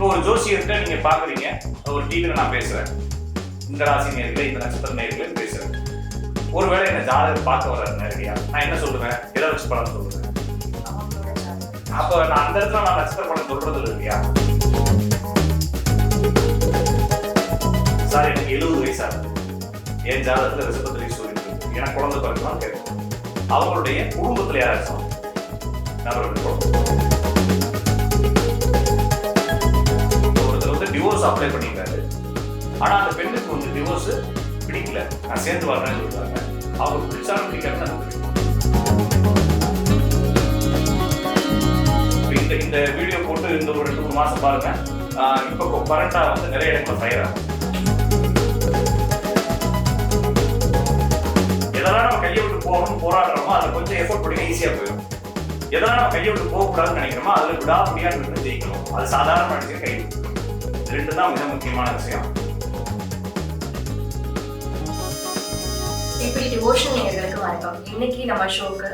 இப்போ ஒரு ஜோசியர்கிட்ட நீங்க பாக்குறீங்க, ஒரு டிவில நான் பேசுறேன், இந்த ராசி நேர்களே இந்த நட்சத்திர நேர்களே பேசுறேன். ஒருவேளை என்ன ஜாதகம் பார்க்க வர்றாரு நேரடியா, நான் என்ன சொல்லுவேன், எதை வச்சு படம் சொல்லுவேன்? அப்ப நான் அந்த இடத்துல நான் நட்சத்திர படம் சொல்றது இல்லையா? சார் எனக்கு 70 வயசு ஆகுது, என் ஜாதகத்துல ரிஷபத்துல சூரியன் இருக்கு, எனக்கு குழந்தை பிறகுலாம் கேட்கும். அவங்களுடைய குடும்பத்துல யாராச்சும் நபர்கள் ஒருத்தர் வந்து டிவோர்ஸ் அப்ளை பண்ணியிருக்காரு. ஆனா அந்த பெண்ணுக்கு வந்து டிவோர்ஸ் பிடிக்கல, நான் சேர்ந்து வரேன்னு சொல்றாங்க. அவங்க பிடிச்சாலும் பிடிக்காதுன்னு இந்த வீடியோ போட்டு இந்த ஒரு 2-3 மாசம் பாருங்க. இப்போ கரண்டா வந்து நிறைய இடத்துல ஃபயர் ஆகும். எதெல்லாம் நம்ம கையை விட்டு போகணும்னு போராடுறோமோ அதை கொஞ்சம் எஃபோர்ட் பண்ணி ஈஸியா போயிடும். எதெல்லாம் நம்ம கையை விட்டு போகக்கூடாதுன்னு நினைக்கிறோமோ அதுல விடாமடியான்னு ஜெயிக்கணும். அது சாதாரண மனுஷன் கை ரெண்டு தான் மிக முக்கியமான விஷயம். இப்படி டிவோஷன் நேயர்களுக்கு வணக்கம். இன்னைக்கு நம்ம ஷோக்கு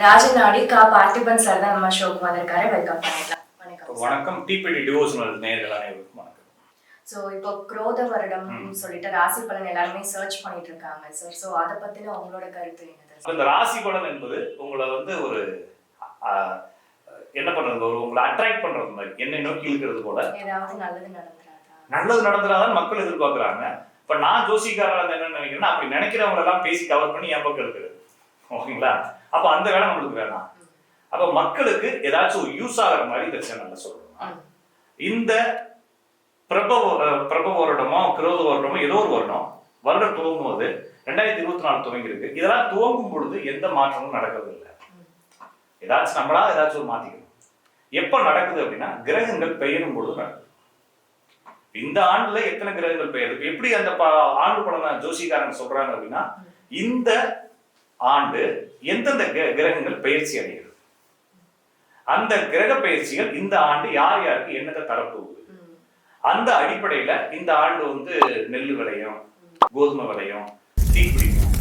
ராஜநாடி கா பார்த்திபன் சார் தான் நம்ம ஷோக்கு வந்திருக்காரு. வெல்கம் பண்ணிக்கலாம். வணக்கம். வணக்கம். டிபிடி டிவோஷனல் நேயர்கள் அனைவருக்கும் வணக்கம். ஸோ இப்போ குரோத வருடம் சொல்லிட்டு ராசி பலன் எல்லாருமே சர்ச் பண்ணிட்டு இருக்காங்க சார். ஸோ அதை பத்தின உங்களோட கருத்து என்னது? இந்த ராசி பலன் என்பது உங்களை வந்து ஒரு என்ன பண்றது, ஒரு உங்களை அட்ராக்ட் பண்றது மாதிரி, என்னை நோக்கி இருக்கிறது போல ஏதாவது நல்லது நடந்துடாதான் மக்கள் எதிர்பார்க்கிறாங்க. இப்ப நான் ஜோசிக்காரா என்ன நினைக்கிறேன்னா, அப்படி நினைக்கிறவங்க எல்லாம் பேசி கவர் பண்ணி என் பக்கம் இருக்குது. ஓகேங்களா? அப்ப அந்த வேலை நம்மளுக்கு வேணாம். அப்ப மக்களுக்கு ஏதாச்சும் ஒரு யூஸ் ஆகிற மாதிரி இந்த சேனல்ல சொல்லணும். இந்த பிரப வருடமோ கிரோத வருடமோ ஏதோ ஒரு வருடம் துவங்கும் போது 2024 துவங்கி இருக்கு. இதெல்லாம் துவங்கும் பொழுது எந்த மாற்றமும் நடக்கிறது இல்லை. ஏதாச்சும் நம்மளா ஏதாச்சும் ஒரு மாத்திக்கணும். எப்ப நடக்குது அப்படின்னா, கிரகங்கள் பெயரும் பொழுது நடக்குது. இந்த ஆண்டுல எத்தனை கிரகங்கள் பெயருது, எப்படி அந்த ஆண்டு படம் ஜோசிகாரங்க சொல்றாங்க அப்படின்னா, இந்த ஆண்டு எந்தெந்த கிரகங்கள் பயிற்சி அடைகிறது, அந்த கிரக பயிற்சிகள் இந்த ஆண்டு யார் யாருக்கு என்னத்தை தரப்போகுது, அந்த அடிப்படையில இந்த ஆண்டு வந்து நெல் விளையும், கோதுமை விளையும், தீப்பிடிக்கும்.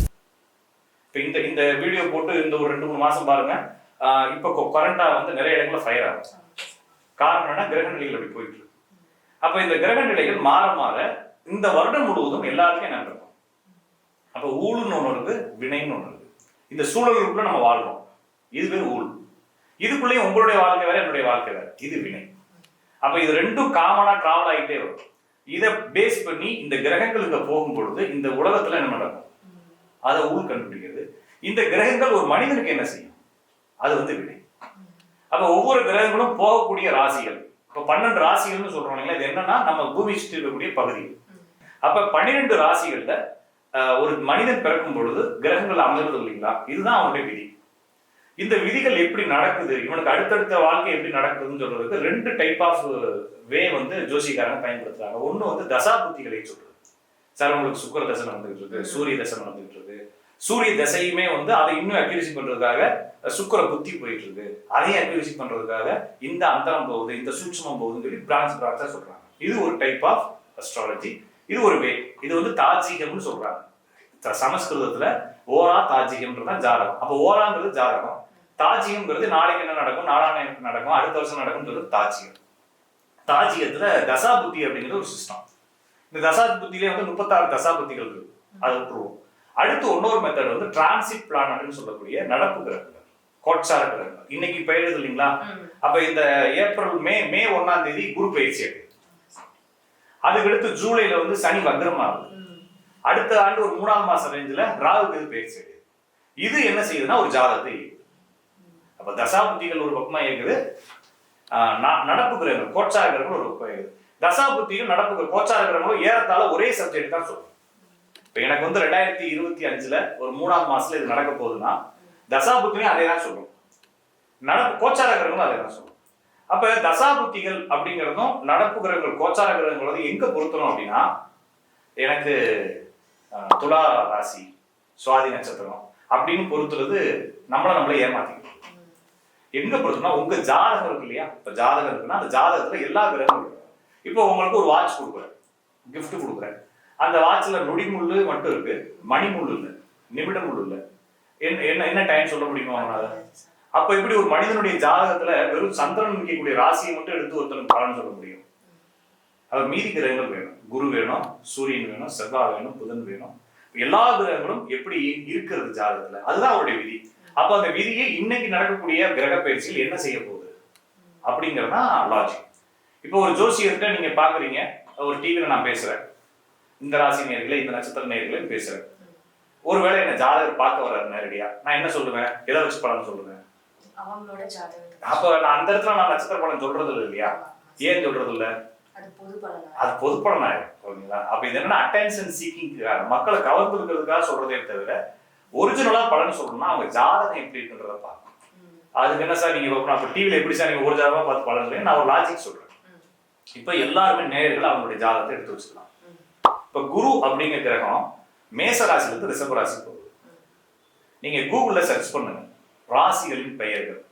இப்ப இந்த வீடியோ போட்டு இந்த ஒரு 2-3 மாசம் பாருங்க. இப்ப கரண்டா வந்து நிறைய இடங்கள்ல ஃபயர் ஆகும். காரணம் என்ன, கிரக நிலைகள் அப்படி போயிட்டு இருக்கு. அப்ப இந்த கிரக நிலைகள் மாற மாற இந்த வருடம் முழுவதும் எல்லாருக்கும் என்ன இருக்கும், அப்ப ஊழுன்னு ஒண்ணு இருக்கு, வினைன்னு ஒண்ணு இருக்கு. இந்த சூழலுக்குள்ள நம்ம வாழ்றோம், இது பேர் ஊழ். இதுக்குள்ளேயும் உங்களுடைய வாழ்க்கை வேற, என்னுடைய வாழ்க்கை வேற, இது வினை. அப்ப இது ரெண்டும் காமனா டிராவல் ஆகிட்டே வரும். இதை பேஸ் பண்ணி இந்த கிரகங்களுக்கு போகும் பொழுது இந்த உலகத்துல என்ன நடக்கும், அதை ஊழ் கண்டுபிடிக்கிறது. இந்த கிரகங்கள் ஒரு மனிதனுக்கு என்ன செய்யும், அது வந்து வினை. அப்ப ஒவ்வொரு கிரகங்களும் போகக்கூடிய ராசிகள், இப்ப 12 ராசிகள்னு சொல்றோம் இல்லைங்களா, இது என்னன்னா நம்ம பூமி சுற்றி இருக்கக்கூடிய பகுதிகள். அப்ப 12 ராசிகள்ல ஒரு மனிதன் பிறக்கும் பொழுது கிரகங்கள் அமர்றது இல்லைங்களா, இதுதான் அவனுடைய விதி. இந்த விதிகள் எப்படி நடக்குது, இவனுக்கு அடுத்தடுத்த வாழ்க்கை எப்படி நடக்குதுன்னு சொல்றதுக்கு 2 டைப் ஆஃப் வே வந்து ஜோசிகாரங்க பயன்படுத்துறாங்க. ஒண்ணு வந்து தசா புத்திகளை சொல்றது. சார் உங்களுக்கு சுக்கிர தசை நடந்துகிட்டு இருக்கு, சூரிய தசை நடந்துகிட்டு இருக்கு, சூரிய தசையுமே வந்து அதை இன்னும் அக்யூரசி பண்றதுக்காக சுக்கிர புத்தி போயிட்டு இருக்கு, அதையும் அக்யூரசி பண்றதுக்காக இந்த அந்தரம் போகுது, இந்த சூட்சமம் போகுதுன்னு சொல்லி பிரான்ச்சா சொல்றாங்க. இது ஒரு டைப் ஆஃப் அஸ்ட்ராலஜி. இது ஒரு வே. இது வந்து தாஜிகம்னு சொல்றாங்க. சமஸ்கிருதத்துல ஓரா தாஜிகம்ன்றதான் ஜாதகம். அப்ப ஓராங்கிறது ஜாதகம், தாஜிகம்ங்கிறது நாளைக்கு என்ன நடக்கும், நாளானைக்கு நடக்கும், அடுத்த வருஷம் நடக்கும்னு சொல்றது தாஜிகம். தாஜிகத்துல தசா புத்தி அப்படிங்கிறது ஒரு சிஸ்டம். இந்த தசா புத்தியிலே வந்து 36 தசா புத்திகள் இருக்கு, அதை விட்டுருவோம். அடுத்து இன்னொரு மெத்தட் வந்து டிரான்சிட் பிளானட்னு சொல்லக்கூடிய நடப்பு கிரகங்கள், கோட்சார கிரகங்கள். இன்னைக்கு பெயருது இல்லைங்களா, அப்ப இந்த ஏப்ரல் மே 1ஆம் தேதி குரு பயிற்சி ஆகுது. அதுக்கடுத்து ஜூலைல வந்து சனி வக்ரம் ஆகுது. அடுத்த ஆண்டு ஒரு 3ஆம் மாசம் ரேஞ்சில ராகு பயிற்சி ஆகுது. இது என்ன செய்யுதுன்னா ஒரு ஜாதகத்தை இயக்குது. அப்ப தசாபுத்திகள் ஒரு பக்கமா இயக்குது, நடப்பு கிரகங்கள் கோட்சார கிரகங்கள் ஒரு பக்கம் இயக்குது. தசாபுத்திகள் நடப்பு கோட்சார கிரகங்களும் ஏறத்தாழ ஒரே சப்ஜெக்ட் தான் சொல்லும். இப்ப எனக்கு வந்து 2025ல ஒரு 3ஆம் மாசத்துல இது நடக்க போகுதுன்னா தசாபுத்திலையும் அதே தான் சொல்லும், நடப்பு கோச்சார கிரகங்களும் அதே தான் சொல்லும். அப்ப தசாபுத்திகள் அப்படிங்கிறதும் நடப்பு கிரகங்கள் கோச்சார கிரகங்கள் எங்க பொருத்தணும் அப்படின்னா, எனக்கு துலா ராசி சுவாதி நட்சத்திரம் அப்படின்னு பொறுத்துறது நம்மளை ஏமாத்திக்கணும். எங்க பொறுத்தோம்னா உங்க ஜாதகம் இருக்கு இல்லையா, இப்ப ஜாதகம் இருக்குன்னா அந்த ஜாதகத்துல எல்லா கிரகமும் இருக்கு. இப்போ உங்களுக்கு ஒரு வாட்ச் கொடுக்குறேன், கிஃப்ட் கொடுக்குறேன், அந்த வாட்ச்ல நொடிமுள்ளு மட்டும் இருக்கு, மணிமுள்ளு இல்லை, நிமிட முள்ளு இல்லை. என்ன டைம் சொல்ல முடியுமா அவனால? அப்ப இப்படி ஒரு மனிதனுடைய ஜாதகத்துல வெறும் சந்திரன் நிற்கக்கூடிய ராசியை மட்டும் எடுத்து ஒருத்தனுக்கு பலன் சொல்ல முடியும்? அவர் மீதி கிரகங்கள் வேணும். குரு வேணும், சூரியன் வேணும், செவ்வாய் வேணும், புதன் வேணும். எல்லா கிரகங்களும் எப்படி இருக்கிறது ஜாதகத்துல, அதுதான் அவருடைய விதி. அப்ப அந்த விதியை இன்னைக்கு நடக்கக்கூடிய கிரக பயிற்சியில் என்ன செய்ய போகுது அப்படிங்கிறதா லாஜிக். இப்போ ஒரு ஜோசியர்கிட்ட நீங்க பாக்குறீங்க, ஒரு டிவியில நான் பேசுறேன், இந்த ராசி நேர்களை, இந்த நட்சத்திர நேர்களை பேசுறேன். ஒருவேளை என்ன ஜாதகர் பார்க்க வர்றாரு நேரடியா, நான் என்ன சொல்லுவேன், எதை வச்சு பலன் சொல்லுவேன்? அவங்களோட ஜாதகம். அப்ப நான் அந்த இடத்துல நான் நட்சத்திர பலன் சொல்றது இல்லை இல்லையா? ஏன் சொல்றது இல்ல? அது பொது பலன் ஆயிடும். ஓகேங்களா? அப்ப இது என்னன்னா அட்டென்ஷன் சீக்கிங்காக, மக்களை கவர்ந்துருக்கிறதுக்காக சொல்றதே தவிர ஒரிஜினலா பலன் சொல்லணும்னா அவங்க ஜாதகம் எப்படி இருக்குன்றத பார்க்கணும். அதுக்கு என்ன சார் நீங்க இப்ப டிவில எப்படி சார் நீங்க ஒரு ஜாதகமா பார்த்து பலன் சொல்லுங்க, நான் ஒரு லாஜிக் சொல்றேன். இப்ப எல்லாருமே நேயர்கள் அவங்களுடைய ஜாதகத்தை எடுத்து வச்சுக்கலாம். இப்ப குரு அப்படிங்கிற கிரகம் மேச ராசில இருந்து ரிஷப ராசி போகுது. நீங்க கூகுள்ல சர்ச் பண்ணுங்க ராசிகளின் பெயர்கள்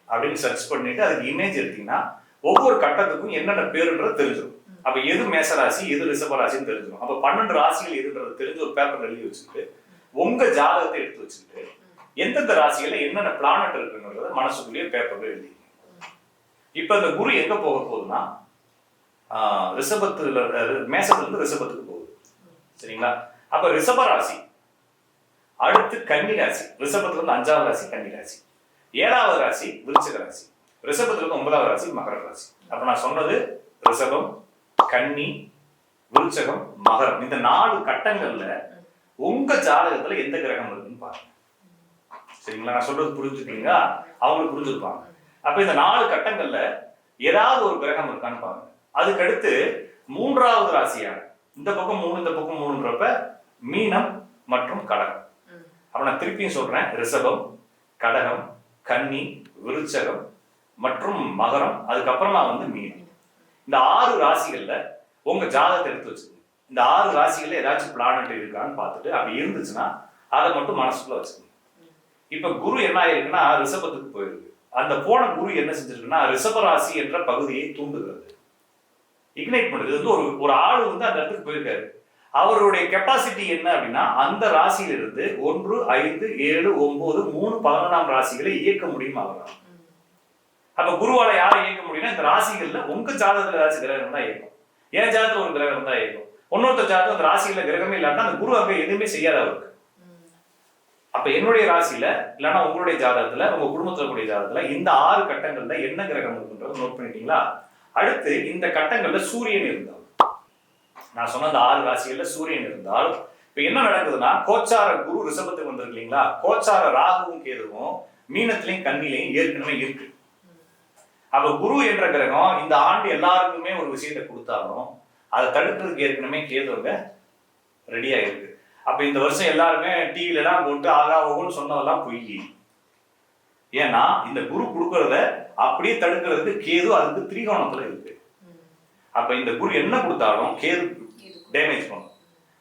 அப்படின்னு சர்ச் பண்ணிட்டு அதுக்கு இமேஜ் எடுத்தீங்கன்னா ஒவ்வொரு கட்டத்துக்கும் என்னென்ன பேருன்றது தெரிஞ்சிடும். அப்ப எது மேசராசி எது ரிஷப ராசின்னு தெரிஞ்சிடும். அப்ப 12 ராசிகள் எதுன்றது தெரிஞ்சு ஒரு பேப்பர் எழுதி வச்சுக்கிட்டு உங்க ஜாதகத்தை எடுத்து வச்சுக்கிட்டு எந்தெந்த ராசிகள்ல என்னென்ன பிளானட் இருக்குன்றத மனசுக்குள்ளேயே பேப்பர்ல எழுதி. இப்ப இந்த குரு எங்க போக போகுதுன்னா ரிஷபத்துல மேசத்துல இருந்து ரிஷபத்துக்கு போகுது. சரிங்களா? அப்ப ரிஷப ராசி அடுத்து கன்னி ராசி, ரிஷபத்துல இருந்து 5வது ராசி கன்னி ராசி, 7வது ராசி விருச்சிக ராசி, ரிஷபத்துல இருந்து 9வது ராசி மகர ராசி. அப்ப நான் சொன்னது ரிஷபம், கன்னி, விருச்சகம், மகரம், இந்த 4 கட்டங்கள்ல உங்க ஜாதகத்துல எந்த கிரகம் இருக்குன்னு பாருங்க. சரிங்களா? நான் சொல்றது புரிஞ்சுக்கீங்களா? அவங்களுக்கு புரிஞ்சிருப்பாங்க. அப்ப இந்த 4 கட்டங்கள்ல ஏதாவது ஒரு கிரகம் இருக்கான்னு பாருங்க. அதுக்கு அடுத்து 3வது ராசியான இந்த பக்கம் 3 இந்த பக்கம் 3ன்றப்ப மீனம் மற்றும் கடகம். அப்ப நான் திருப்பியும் சொல்றேன், ரிஷபம், கடகம், கன்னி, விருச்சகம் மற்றும் மகரம், அதுக்கப்புறமா மீனம். இந்த 6 ராசிகள்ல உங்க ஜாதகத்தை எடுத்து வச்சுக்கோங்க. இந்த 6 ராசிகள்ல ஏதாச்சும் பிளானட் இருக்கான்னு பார்த்துட்டு அப்படி இருந்துச்சுன்னா அதை மட்டும் மனசுக்குள்ள வச்சுக்கோங்க. இப்ப குரு என்ன ஆயிருக்குன்னா ரிஷபத்துக்கு போயிருக்கு. அந்த போன குரு என்ன செஞ்சிருக்குன்னா ரிஷப ராசி என்ற பகுதியை தூண்டுகிறது, இக்னைட் பண்ணுது. இது ஒரு ஆளு அந்த இடத்துக்கு போயிருக்காரு. அவருடைய கெப்பாசிட்டி என்ன அப்படின்னா அந்த ராசியிலிருந்து 1, 5, 7, 9, 3, 11ஆம் ராசிகளை இயக்க முடியும் அவரால். அப்ப குருவால யாரை இயக்க முடியும்னா இந்த ராசிகள்ல உங்க ஜாதகத்துல ஏதாச்சும் கிரகம் தான் இயக்கும். என் ஜாதகத்துல ஒரு கிரகம் தான் இயக்கும். இன்னொருத்தர் ஜாதகம் அந்த ராசியில கிரகமே இல்லாட்டா அந்த குரு அங்க எதுவுமே செய்யாத அவருக்கு. அப்ப என்னுடைய ராசியில இல்லைன்னா உங்களுடைய ஜாதகத்துல உங்க குடும்பத்துல கூடிய ஜாதகத்துல இந்த 6 கட்டங்கள்ல என்ன கிரகம் இருக்குன்றத நோட் பண்ணிட்டீங்களா? அடுத்து இந்த கட்டங்கள்ல சூரியன் இருந்தால், நான் சொன்ன அந்த 6 ராசிகள்ல சூரியன் இருந்தால் இப்ப என்ன நடக்குதுன்னா கோச்சார குரு ரிஷபத்துக்கு வந்திருக்கு இல்லைங்களா? கோச்சார ராகுவும் கேதுவும் மீனத்திலையும் கன்னிலையும் ஏற்கனவே இருக்கு. அப்ப குரு என்ற கிரகம் இந்த ஆண்டு எல்லாருக்குமே ஒரு விஷயத்தை கொடுத்தாலும் அதை தடுக்கிறதுக்கு ஏற்கனவே கேதுவங்க ரெடியா இருக்கு. அப்ப இந்த வருஷம் எல்லாருமே டிவில எல்லாம் போட்டு ஆகா ஓகுன்னு சொன்னதெல்லாம் பொய். ஏன்னா இந்த குரு கொடுக்கறத அப்படியே தடுக்கிறதுக்கு கேது அதுக்கு திரிகோணத்துல இருக்கு. அப்ப இந்த குரு என்ன கொடுத்தாலும் கேது டேமேஜ் பண்ணும்.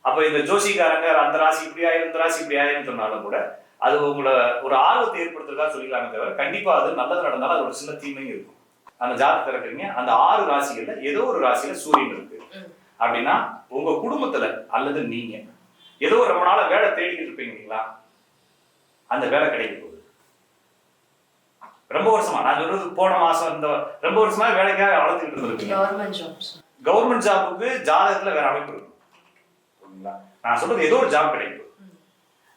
அப்ப இந்த ஜோசிகாரங்க அந்த ராசி இப்படி ஆயிரும் இந்த ராசி இப்படி ஆயிரும் சொன்னாலும் கூட அது உங்களை ஒரு ஆர்வத்தை ஏற்படுத்துறதா சொல்லிக்கலாமே தவிர கண்டிப்பா அது நல்லது நடந்தாலும் அது ஒரு சின்ன தீமையும் இருக்கும். அந்த ஜாதகத்தை இருக்கிறீங்க அந்த 6 ராசிகள்ல ஏதோ ஒரு ராசியில சூரியன் இருக்கு அப்படின்னா உங்க குடும்பத்துல அல்லது நீங்க ஏதோ ரொம்ப நாள வேலை தேடிக்கிட்டு இருப்பீங்க இல்லைங்களா? அந்த வேலை கிடைக்க போகுது. ரொம்ப வருஷமா நான் சொல்றது போன மாசம் இந்த ரொம்ப வருஷமா வேலைக்காக வளர்த்துக்கிட்டு இருந்திருக்கீங்க. கவர்மெண்ட் ஜாபுக்கு ஜாதகத்துல வேற அமைப்பு இருக்கும். நான் சொல்றது ஏதோ ஒரு ஜாப் கிடைக்கும்.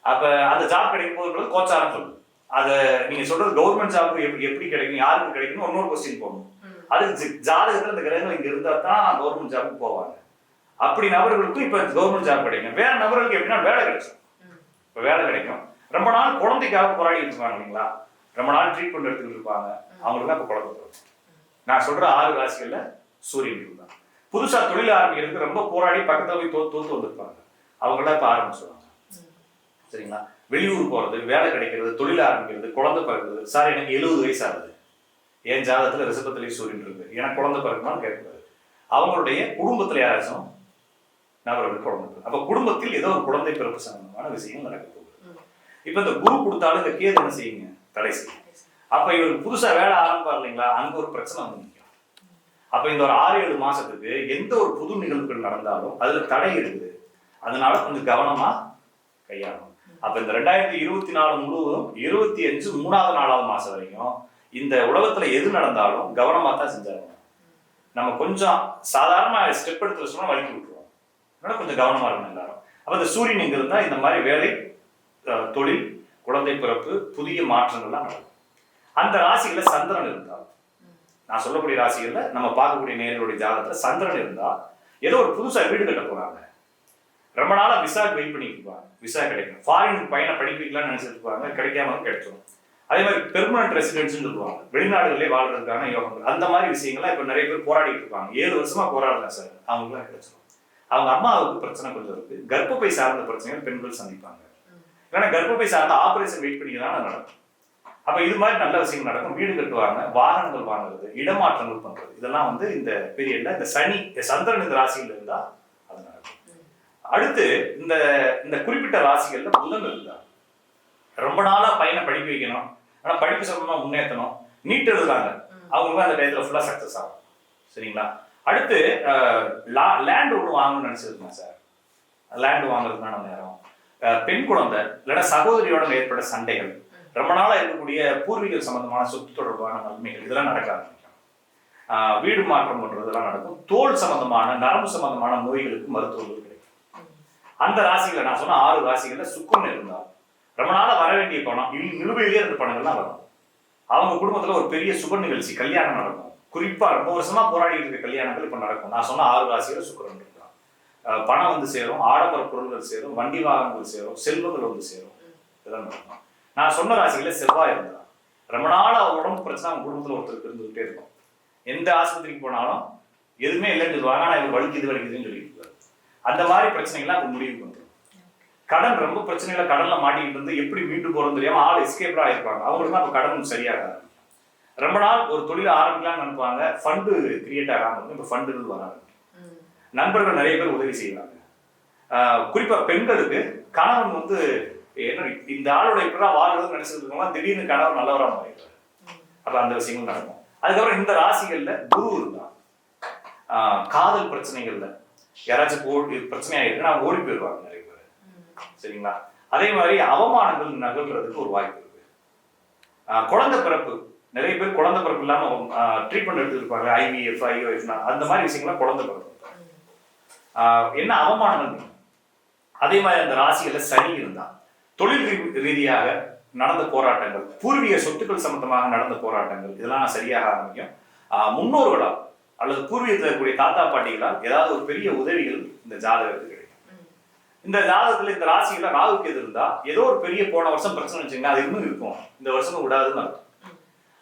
அப்ப அந்த ஜாப் கிடைக்கும் போது கோச்சாரம் சொல்லுது. அதை நீங்க சொல்றது கவர்மெண்ட் ஜாப் எப்படி கிடைக்கும், யாருக்கு கிடைக்கும் இன்னொரு கொஸ்டின் போகணும். அதுக்கு ஜாதகத்துல இந்த கிரகங்கள் இங்க இருந்தா தான் கவர்மெண்ட் ஜாபுக்கு போவாங்க. அப்படி நபர்களுக்கும் இப்ப கவர்மெண்ட் ஜாப் கிடைக்கும். வேற நபர்களுக்கு எப்படின்னா வேலை கிடைக்கும். இப்ப வேலை கிடைக்கும். ரொம்ப நாள் குழந்தைக்காக போராடிட்டு இருப்பாங்க இல்லைங்களா? ரொம்ப நாள் ட்ரீட்மெண்ட் எடுத்துக்கிட்டு இருப்பாங்க. அவங்களுக்கு தான் இப்ப குழந்தை தரும். நான் சொல்ற 6 ராசிகள்ல சூரியன் தான். புதுசா தொழில் ஆரம்பிக்கிறதுக்கு ரொம்ப போராடி பக்கத்துல போய் தோத்து வந்திருப்பாங்க. அவங்களாம் இப்ப ஆரம்பிச்சுடுவாங்க. சரிங்களா? வெளியூர் போறது, வேலை கிடைக்கிறது, தொழில் ஆரம்பிக்கிறது, குழந்தை பிறகுது. சார் எனக்கு 70 வயசு ஆகுது, என் ஜாதகத்துல ரிஷபத்திலேயே சூரியன் இருக்கு, எனக்கு குழந்தை பிறகுமான்னு கேட்கக்கூடாது. அவங்களுடைய குடும்பத்துல யாராச்சும் நபர்களுக்கு குழந்தை. அப்ப குடும்பத்தில் ஏதோ ஒரு குழந்தை பிறப்பு சம்பந்தமான விஷயம் நடக்க போகுது. இப்ப இந்த குரு கொடுத்தாலும் இந்த கேது என்ன செய்யுங்க, தடை செய்யும். அப்ப இவருக்கு புதுசா வேலை ஆரம்பிப்பார் இல்லைங்களா? அங்க ஒரு பிரச்சனை வந்து நிற்கும். அப்ப இந்த ஒரு 6-7 மாசத்துக்கு எந்த ஒரு புது நிகழ்வுகள் நடந்தாலும் அதுல தடை இருக்குது. அதனால கொஞ்சம் கவனமா கையாளணும். அப்ப இந்த 2024 முழுவதும் 25 3வது 4வது மாசம் வரைக்கும் இந்த உலகத்துல எது நடந்தாலும் கவனமா தான் செஞ்சாங்க. நம்ம கொஞ்சம் சாதாரண ஸ்டெப் எடுத்து வச்சோம்னா வலிக்கி விட்டுருவோம். அதனால கொஞ்சம் கவனமா இருக்கணும் எல்லாரும். அப்ப இந்த சூரியன் இங்க இருந்தா இந்த மாதிரி வேலை, தொழில், குழந்தை பிறப்பு, புதிய மாற்றங்கள்லாம் நடக்கும். அந்த ராசிகள்ல சந்திரன் இருந்தால், நான் சொல்லக்கூடிய ராசிகள்ல நம்ம பார்க்கக்கூடிய நேர்களுடைய ஜாதகத்துல சந்திரன் இருந்தா ஏதோ ஒரு புதுசா வீடு கட்ட போறாங்க, ரொம்ப நாளா விசாக்கு வெயிட் பண்ணிட்டு இருப்பாங்க, விசா கிடைக்கும். ஃபாரின் பையனை படிக்க வைக்கலாம்னு நினைச்சிட்டு இருப்பாங்க, கிடைக்காம கிடைச்சிடும். அதே மாதிரி பெர்மனன்ட் ரெசிடென்ட்ஸ் சொல்லுவாங்க, வெளிநாடுகளே வாழ்றதுக்கான யோகங்கள். அந்த மாதிரி விஷயங்கள்லாம் இப்ப நிறைய பேர் போராடிட்டு இருப்பாங்க. 7 வருஷமா போராடலாம் சார், அவங்களுக்குலாம் கிடைச்சிடும். அவங்க அம்மாவுக்கு பிரச்சனை கொஞ்சம் இருக்கு, கர்ப்பப்பை சார்ந்த பிரச்சனைகள் பெண்கள் சந்திப்பாங்க. இல்லைன்னா கர்ப்பப்பை சார்ந்த ஆபரேஷன் வெயிட் பண்ணி தான் நடக்கும். அப்ப இது மாதிரி நல்ல விஷயங்கள் நடக்கும். வீடு கட்டுவாங்க, வாகனங்கள் வாங்குறது, இடமாற்றங்கள் பண்றது, இதெல்லாம் வந்து இந்த பீரியட்ல இந்த சனி சந்திரன் இந்த ராசியில் இருந்தா அது நடக்கும். அடுத்து இந்த இந்த குறிப்பிட்ட ராசிகள்ல புதன் இருந்தா ரொம்ப நாளா பையனை படிக்க வைக்கணும், ஆனா படிப்பு சம்பந்தமா முன்னேற்றணும், நீட் எழுதுறாங்க, அவங்களுக்கு அந்த டயத்துல ஃபுல்லா சக்சஸ் ஆகும். சரிங்களா? அடுத்து லேண்ட் ஒன்று வாங்கணும்னு நினைச்சிருக்கேன் சார், லேண்ட் வாங்குறதுக்கான நேரம். பெண் குழந்தை இல்லைன்னா சகோதரியோட ஏற்பட்ட சண்டைகள், ரொம்ப நாளா இருக்கக்கூடிய பூர்வீக சம்பந்தமான சொத்து தொடர்பான நன்மைகள், இதெல்லாம் நடக்க ஆரம்பிக்கும். வீடு மாற்றம் பண்றதெல்லாம் நடக்கும். தோல் சம்பந்தமான நரம்பு சம்பந்தமான நோய்களுக்கு மருத்துவர்கள் கிடைக்கும். அந்த ராசிகளை நான் சொன்ன 6 ராசிகள்ல சுக்கிரன் இருந்தால் ரொம்ப நாளா வர வேண்டிய பணம், நிலுவையிலேயே இருந்த பணங்கள்லாம் வரும். அவங்க குடும்பத்துல ஒரு பெரிய சுப நிகழ்ச்சி, கல்யாணம் நடக்கும். குறிப்பா ரொம்ப வருஷமா போராடிட்டு இருக்க கல்யாணங்கள் இப்ப நடக்கும். நான் சொன்ன 6 ராசியில சுக்கிரன் இருக்கான். பணம் வந்து சேரும், ஆடம்பர பொருள்கள் சேரும், வண்டி வாகனங்கள் சேரும், செல்வங்கள் வந்து சேரும், இதெல்லாம் நடக்கும். நான் சொன்ன ராசிகள செவ்வாய் இருந்தா ரொம்ப நாளா உடம்பு பிரச்சனை அவங்க குடும்பத்துல ஒருத்தருக்கு இருந்துகிட்டே இருக்கும். எந்த ஆஸ்பத்திரிக்கு போனாலும் எதுவுமே இல்லைன்னு சொல்லுவாங்க, ஆனா இவர் வலிக்குதுன்னு சொல்லிட்டு இருக்காரு. அந்த மாதிரி பிரச்சனைகள்லாம் முடிவுக்கு வந்துடும். கடன் ரொம்ப பிரச்சனைகளை கடன்ல மாட்டிக்கிட்டு இருந்து எப்படி மீண்டு போறோம்னு தெரியாம ஆள் எஸ்கேப்டா இருப்பாங்க. அவங்களுக்கு தான் இப்ப கடன் சரியாக ஆரம்பிக்கும். ரொம்ப நாள் ஒரு தொழிலை ஆரம்பிக்கலாம்னு நினைப்பாங்க, ஃபண்டு கிரியேட் ஆகாம இருக்கும், இப்ப ஃபண்டு வர ஆரம்பிக்கும். நண்பர்கள் நிறைய பேர் உதவி செய்வாங்க. குறிப்பா பெண்களுக்கு கணவன் வந்து என்ன இந்த ஆளோட இப்பதான் வாழ்றதுன்னு நினைச்சிட்டு இருக்கோம், திடீர்னு கணவன் நல்லவரா மாறிடுவார். அப்ப அந்த விஷயங்கள் நடக்கும். அதுக்கப்புறம் இந்த ராசிகள்ல குரு இருந்தா காதல் பிரச்சனைகள்ல யாராச்சும் பிரச்சனை ஆயிருக்குன்னா அவங்க ஓடி போயிடுவாங்க நிறைய பேர். சரிங்களா? அதே மாதிரி அவமானங்கள் நகல்றதுக்கு ஒரு வாய்ப்பு இருக்கு. குழந்தை பிறப்பு, நிறைய பேர் குழந்தை பிறப்பு இல்லாம ட்ரீட்மெண்ட் எடுத்துருப்பாங்க, IVF, IOF, அந்த மாதிரி விஷயங்கள்லாம் குழந்தை பிறப்பு என்ன அவமானங்கள். அதே மாதிரி அந்த ராசிகள்ல சனி இருந்தா தொழில் ரீதியாக நடந்த போராட்டங்கள், பூர்வீக சொத்துக்கள் சம்பந்தமாக நடந்த போராட்டங்கள், இதெல்லாம் சரியாக ஆரம்பிக்கும். முன்னோர்களால் அல்லது பூர்வீகத்தில் இருக்கக்கூடிய தாத்தா பாட்டிகளால் ஏதாவது ஒரு பெரிய உதவிகள் இந்த ஜாதகத்துக்கு கிடைக்கும். இந்த ஜாதகத்துல இந்த ராசியில ராகுக்கு எது இருந்தா ஏதோ ஒரு பெரிய போன வருஷம் பிரச்சனை வச்சுங்க, அது இன்னும் இருக்கும், இந்த வருஷம் விடாதுன்னு அர்த்தம்.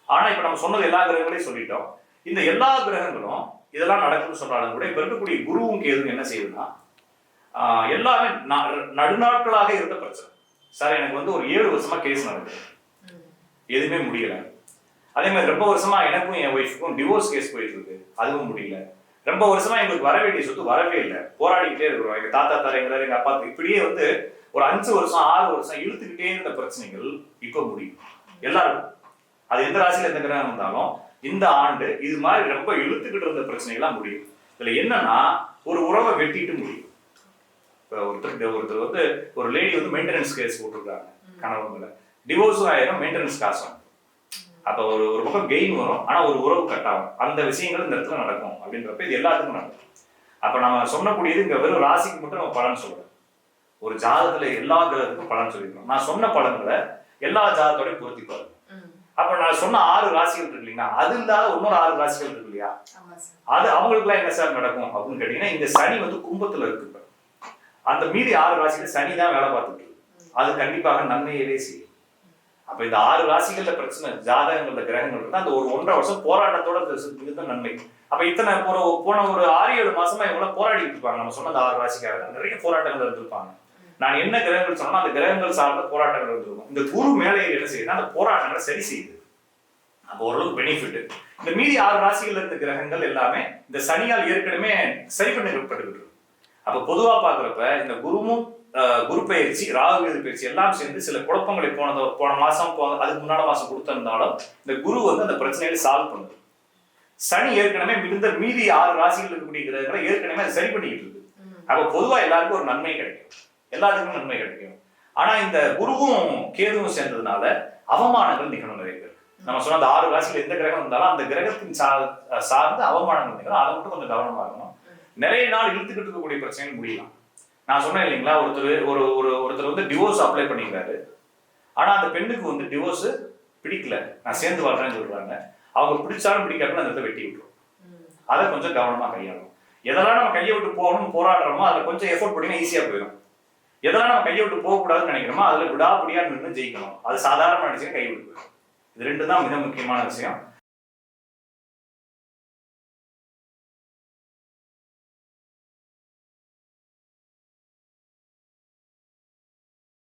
ஆனா இப்ப நம்ம சொன்னது எல்லா கிரகங்களையும் சொல்லிட்டோம். இந்த எல்லா கிரகங்களும் இதெல்லாம் நடக்கும்னு சொன்னாலும் கூட இப்ப இருக்கக்கூடிய குருவும் கேதுவும் என்ன செய்யுதுன்னா எல்லாமே நடுநாட்களாக இருந்த பிரச்சனை. சார் எனக்கு வந்து ஒரு 7 வருஷமா கேஸ் நடக்குது, எதுவுமே முடியல. அதே மாதிரி ரொம்ப வருஷமா எனக்கும் என் ஒய்ஃபுக்கும் டிவோர்ஸ் கேஸ் போயிட்டு இருக்கு, அதுவும் முடியல. ரொம்ப வருஷமா எங்களுக்கு வர வேண்டிய சொத்து வரவே இல்லை, போராடிக்கிட்டே இருக்கிறோம். எங்க தாத்தா தரைங்கிறாரு, எங்க அப்பா, இப்படியே வந்து ஒரு 5 வருஷம் 6 வருஷம் இழுத்துக்கிட்டே இருந்த பிரச்சனைகள் இப்ப முடியும் எல்லாரும். அது எந்த ராசியில எந்த கிரகம் இருந்தாலும் இந்த ஆண்டு இது மாதிரி ரொம்ப இழுத்துக்கிட்டு இருந்த பிரச்சனைகள்லாம் முடியும். இதுல என்னன்னா ஒரு உறவை வெட்டிட்டு முடியும். இப்போ ஒருத்தர் வந்து ஒரு லேடி வந்து மெயின்டெனன்ஸ் கேஸ் போட்டிருக்காங்க, கணவன் டிவோர்ஸும் ஆயிரும், மெயின்டெனன்ஸ் காசும். அப்ப ஒரு பக்கம் கெயின் வரும், ஆனா ஒரு உறவு கட்டாகும். அந்த விஷயங்கள் இந்த இடத்துல நடக்கும் அப்படின்றப்ப இது எல்லாத்துக்கும் நடக்கும். அப்ப நம்ம சொல்லக்கூடியது இங்க வெறும் ராசிக்கு மட்டும் நம்ம பலன் சொல்றோம். ஒரு ஜாதகத்துல எல்லா கிரகத்துக்கும் பலன் சொல்லிருக்கோம். நான் சொன்ன பலன்களை எல்லா ஜாதகத்தோடய பொருத்தி பாருங்க. அப்ப நான் சொன்ன 6 ராசிகள் இருக்கு இல்லைங்களா, அது இல்லாத இன்னொரு 6 ராசிகள் இருக்கு இல்லையா, அது அவங்களுக்கு எல்லாம் என்ன சார் நடக்கும் அப்படின்னு கேட்டீங்கன்னா, இந்த சனி வந்து கும்பத்துல இருக்கு. அந்த மீதி 6 ராசியில சனி தான் வேலை பார்த்துட்டு இருக்கு, அது கண்டிப்பாக நன்மையவே செய்யும். அப்ப இந்த 6 ராசிகள்ல பிரச்சனை ஜாதகங்கள்ல கிரகங்கள் இருக்கு, அந்த ஒரு 1.5 வருஷம் போராட்டத்தோட இருந்த நன்மை. அப்ப இத்தனை போன ஒரு 6-7 மாசமா இவங்க போராடிட்டு இருப்பாங்க. நம்ம சொன்ன 6 ராசிக்காக நிறைய போராட்டங்கள் இருந்திருப்பாங்க. நான் என்ன கிரகங்கள் சொன்னா அந்த கிரகங்கள் சார்ந்த போராட்டங்கள் இருந்திருக்கும். இந்த குரு மேலே என்ன செய்யுதுன்னா அந்த போராட்டங்களை சரி செய்யுது. அப்போ ஓரளவுக்கு பெனிஃபிட். இந்த மீதி 6 ராசிகள் இருந்த கிரகங்கள் எல்லாமே இந்த சனியால் ஏற்கனவே சரி பண்ணப்பட்டு. அப்ப பொதுவா பாக்குறப்ப இந்த குரு பயிற்சி, ராகு பயிற்சி எல்லாம் சேர்ந்து சில குழப்பங்களை போன மாசம் அதுக்கு முன்னாடி மாசம் கொடுத்திருந்தாலும் இந்த குரு வந்து அந்த பிரச்சனைகளை சால்வ் பண்ணுது. சனி ஏற்கனவே மிகுந்த மீதி 6 ராசிகள் இருக்கக்கூடிய கிரகங்களை ஏற்கனவே அதை சரி பண்ணிக்கிட்டு இருக்கு. அப்ப பொதுவா எல்லாருக்கும் ஒரு நன்மை கிடைக்கும், எல்லாத்துக்கும் நன்மை கிடைக்கும். ஆனா இந்த குருவும் கேதுவும் சேர்ந்ததுனால அவமானங்கள் நிகழும் நிறைய பேர். நம்ம சொன்ன அந்த 6 ராசியில் எந்த கிரகம் இருந்தாலும் அந்த கிரகத்தின் சார்ந்து அவமானங்கள் இருந்தீங்களோ அதை மட்டும் கொஞ்சம் கவனமா இருக்கணும். நிறைய நாள் இழுத்துக்கிட்டு இருக்கக்கூடிய பிரச்சனைகள் முடியலாம். நான் சொன்னேன் இல்லைங்களா, ஒருத்தர் வந்து டிவோர்ஸ் அப்ளை பண்ணிக்கிறாரு. ஆனா அந்த பெண்ணுக்கு வந்து டிவோர்ஸ் பிடிக்கல, நான் சேர்ந்து வாழ்றேன்னு சொல்றாங்க. அவங்க பிடிச்சாலும் பிடிக்காதுன்னு அந்த இடத்த வெட்டி விட்டுரும். அதை கொஞ்சம் கவனமா கையாளணும். எதெல்லாம் நம்ம கையை விட்டு போகணும்னு போராடுறோமோ அதில் கொஞ்சம் எஃபோர்ட் போட்டீங்கன்னா ஈஸியா போயிடும். எதெல்லாம் நம்ம கையை விட்டு போகக்கூடாதுன்னு நினைக்கிறோமோ அதுல விடாப்படியா நின்று ஜெயிக்கணும். அது சாதாரண நினைச்சு கை விட்டு போயிடும். இது 2 தான் மிக முக்கியமான விஷயம்.